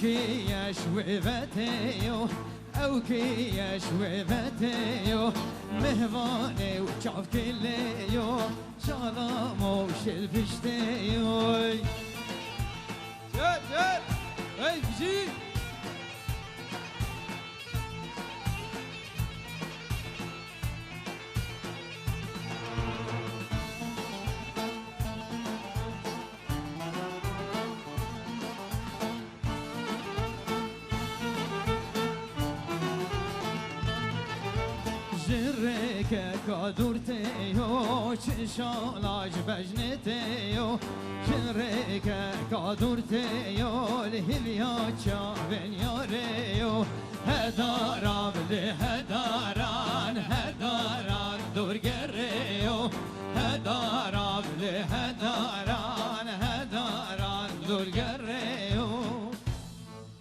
كي شوفتيو او كي شوفتيو مهواني وشاف كليو شالامو شلفشتيو جد جد اي بجي جرك كادورتيو شالاج بجنتيو جرك كادورتيو لهليا شابن ياريو هدارام لهداران هداران دور جريو هدارام لهداران هداران دور جريو